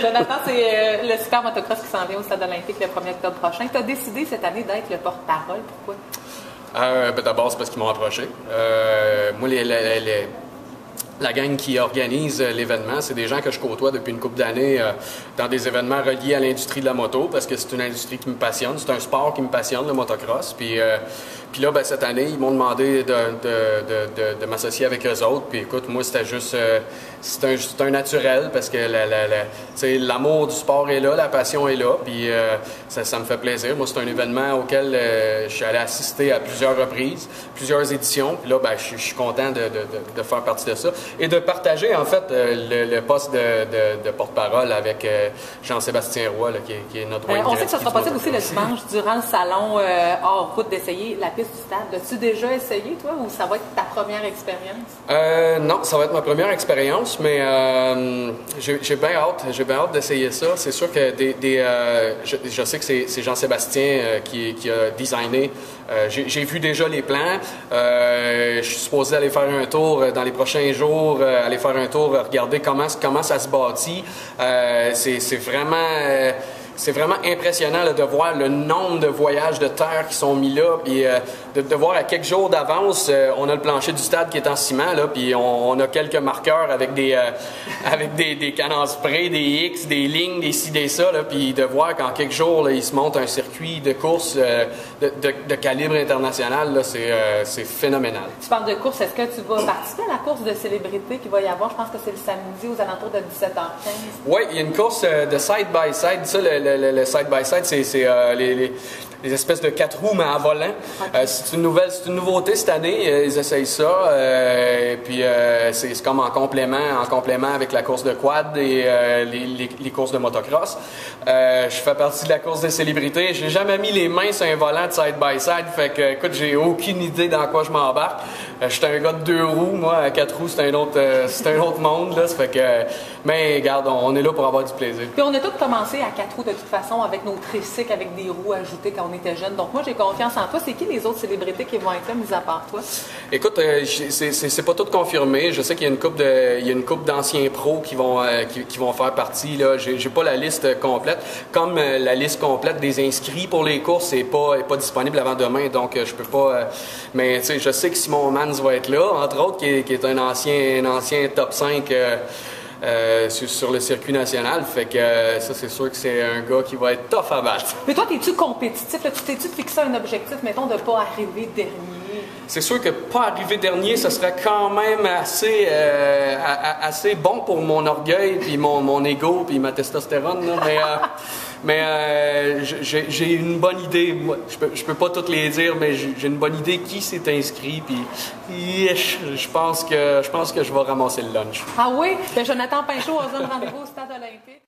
Jonathan, c'est le super motocross qui s'en vient au Stade olympique le 1er octobre prochain. Tu as décidé cette année d'être le porte-parole. Pourquoi? Ben d'abord, c'est parce qu'ils m'ont approché. Moi, la gang qui organise l'événement, c'est des gens que je côtoie depuis une couple d'années dans des événements reliés à l'industrie de la moto, parce que c'est une industrie qui me passionne, c'est un sport qui me passionne, le motocross. Puis là, ben, cette année, ils m'ont demandé de m'associer avec eux autres. Puis écoute, moi, c'était juste... c'est un naturel, parce que l'amour du sport est là, la passion est là, puis ça me fait plaisir. Moi, c'est un événement auquel je suis allé assister à plusieurs reprises, plusieurs éditions. Puis là, ben, je suis content de faire partie de ça et de partager, en fait, le poste de porte-parole avec Jean-Sébastien Roy, là, qui est notre On sait que ça sera possible aussi le dimanche, durant le salon hors route, d'essayer la piste du stade. As-tu déjà essayé, toi, ou ça va être ta première expérience? Non, ça va être ma première expérience, mais j'ai bien hâte d'essayer ça. C'est sûr que je sais que c'est Jean-Sébastien qui a designé. J'ai vu déjà les plans. Je suis supposé aller faire un tour dans les prochains jours, aller faire un tour, regarder comment ça se bâtit. C'est vraiment impressionnant là, de voir le nombre de voyages de terre qui sont mis là, puis de voir à quelques jours d'avance, on a le plancher du stade qui est en ciment, là, puis on a quelques marqueurs avec des cannes en spray, des X, des lignes, des ci, des ça, là, puis de voir qu'en quelques jours, là, il se monte un circuit de course de calibre international, là, c'est phénoménal. Tu parles de course, est-ce que tu vas participer à la course de célébrité qu'il va y avoir? Je pense que c'est le samedi aux alentours de 17h15. Oui, il y a une course de side-by-side. Ça, le side-by-side, c'est les espèces de 4 roues, mais à volant. Okay. C'est une nouveauté cette année. Ils essayent ça. Puis c'est comme en complément avec la course de quad et les courses de motocross. Je fais partie de la course des célébrités. J'ai jamais mis les mains sur un volant de side-by-side. Fait que, écoute, j'ai aucune idée dans quoi je m'embarque. J'étais un gars de 2 roues. Moi, à 4 roues, c'est un autre monde. Là. Ça fait que, mais regarde, on est là pour avoir du plaisir. Puis on a tous commencé à 4 roues de toute façon avec nos tricycles, avec des roues ajoutées quand on était jeunes. Donc moi, j'ai confiance en toi. C'est qui les autres célébrités qui vont être là, mis à part toi? Écoute, c'est pas tout confirmé. Je sais qu'il y a une couple d'anciens pros qui vont faire partie. Là, j'ai pas la liste complète. Comme la liste complète des inscrits pour les courses est pas disponible avant demain, donc je peux pas. Mais tu sais, je sais que Simon Mans va être là, entre autres, qui est un ancien top 5. Sur le circuit national, fait que ça c'est sûr que c'est un gars qui va être tough à battre. Mais toi, t'es-tu compétitif? Là? Tu t'es-tu fixé un objectif, mettons, de pas arriver dernier? C'est sûr que pas arriver dernier, ce serait quand même assez bon pour mon orgueil, puis mon ego, puis ma testostérone, là, mais j'ai une bonne idée. Moi, je peux pas toutes les dire, mais j'ai une bonne idée qui s'est inscrit, puis je pense que je vais ramasser le lunch. Ah oui? Ben, Jonathan Pinchot a un rendez-vous au Stade olympique.